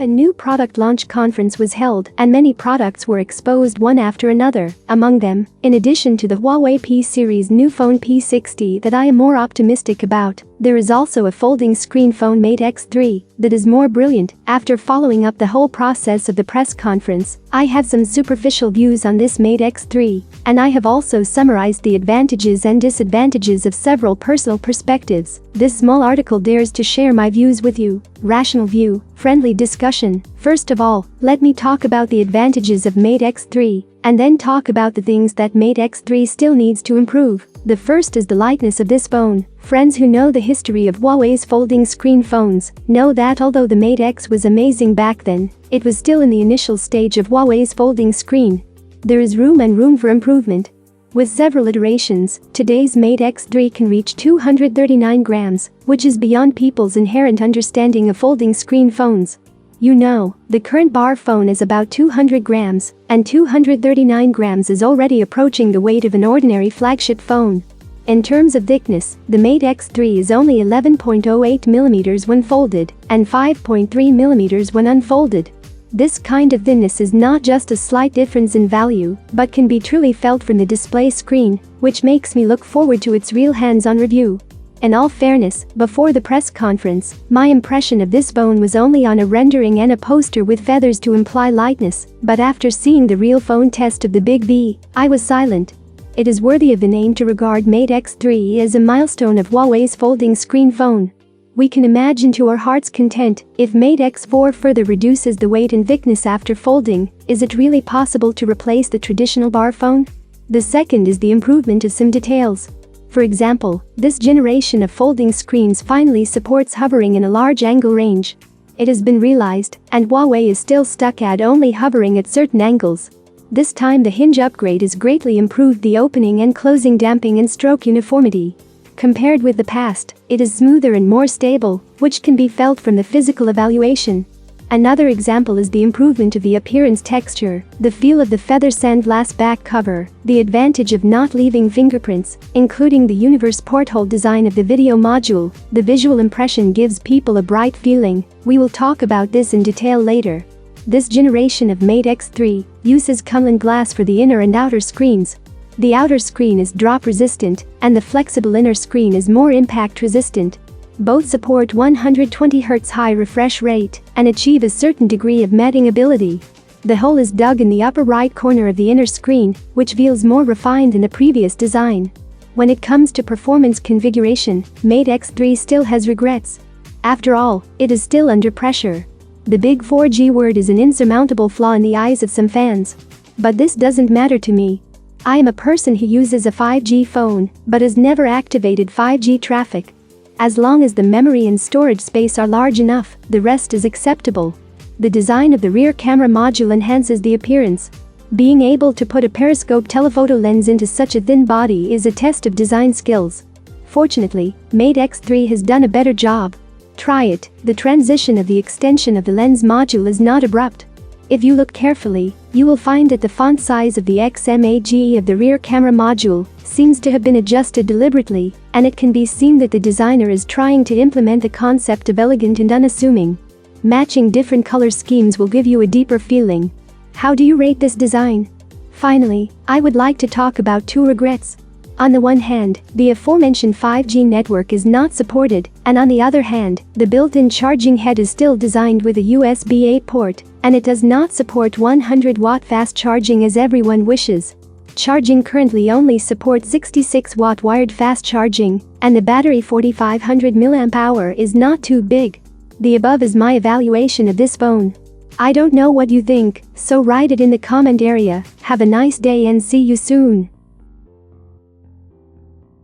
A new product launch conference was held and many products were exposed one after another. Among them, in addition to the Huawei P series new phone P60 that I am more optimistic about, there is also a folding screen phone Mate X3 that is more brilliant. After following up the whole process of the press conference, I have some superficial views on this Mate X3, and I have also summarized the advantages and disadvantages of several personal perspectives. This small article dares to share my views with you. Rational view, friendly discussion. First of all, let me talk about the advantages of Mate X3, and then talk about the things that Mate X3 still needs to improve. The first is the lightness of this phone. Friends who know the history of Huawei's folding screen phones know that although the Mate X was amazing back then, it was still in the initial stage of Huawei's folding screen. There is room for improvement. With several iterations, today's Mate X3 can reach 239 grams, which is beyond people's inherent understanding of folding screen phones. You know, the current bar phone is about 200 grams, and 239 grams is already approaching the weight of an ordinary flagship phone. In terms of thickness, the Mate X3 is only 11.08 mm when folded, and 5.3 mm when unfolded. This kind of thinness is not just a slight difference in value, but can be truly felt from the display screen, which makes me look forward to its real hands-on review. In all fairness, before the press conference, my impression of this phone was only on a rendering and a poster with feathers to imply lightness, but after seeing the real phone test of the Big V, I was silent. It is worthy of the name to regard Mate X3 as a milestone of Huawei's folding screen phone. We can imagine to our heart's content, if Mate X4 further reduces the weight and thickness after folding, is it really possible to replace the traditional bar phone? The second is the improvement of some details. For example, this generation of folding screens finally supports hovering in a large angle range. It has been realized, and Huawei is still stuck at only hovering at certain angles. This time the hinge upgrade has greatly improved the opening and closing damping and stroke uniformity. Compared with the past, it is smoother and more stable, which can be felt from the physical evaluation. Another example is the improvement of the appearance texture, the feel of the feather sandglass back cover, the advantage of not leaving fingerprints, including the universe porthole design of the video module. The visual impression gives people a bright feeling. We will talk about this in detail later. This generation of Mate X3 uses Kunlun glass for the inner and outer screens. The outer screen is drop resistant, and the flexible inner screen is more impact resistant. Both support 120 Hz high refresh rate and achieve a certain degree of matting ability. The hole is dug in the upper right corner of the inner screen, which feels more refined than the previous design. When it comes to performance configuration, Mate X3 still has regrets. After all, it is still under pressure. The big 4G word is an insurmountable flaw in the eyes of some fans. But this doesn't matter to me. I am a person who uses a 5G phone, but has never activated 5G traffic. As long as the memory and storage space are large enough, the rest is acceptable. The design of the rear camera module enhances the appearance. Being able to put a periscope telephoto lens into such a thin body is a test of design skills. Fortunately, Mate X3 has done a better job. Try it. The transition of the extension of the lens module is not abrupt. If you look carefully, you will find that the font size of the XMAGE of the rear camera module seems to have been adjusted deliberately, and it can be seen that the designer is trying to implement the concept of elegant and unassuming. Matching different color schemes will give you a deeper feeling. How do you rate this design? Finally, I would like to talk about two regrets. On the one hand, the aforementioned 5G network is not supported, and on the other hand, the built-in charging head is still designed with a USB-A port, and it does not support 100-watt fast charging as everyone wishes. Charging currently only supports 66-watt wired fast charging, and the battery 4500 mAh is not too big. The above is my evaluation of this phone. I don't know what you think, so write it in the comment area. Have a nice day and see you soon.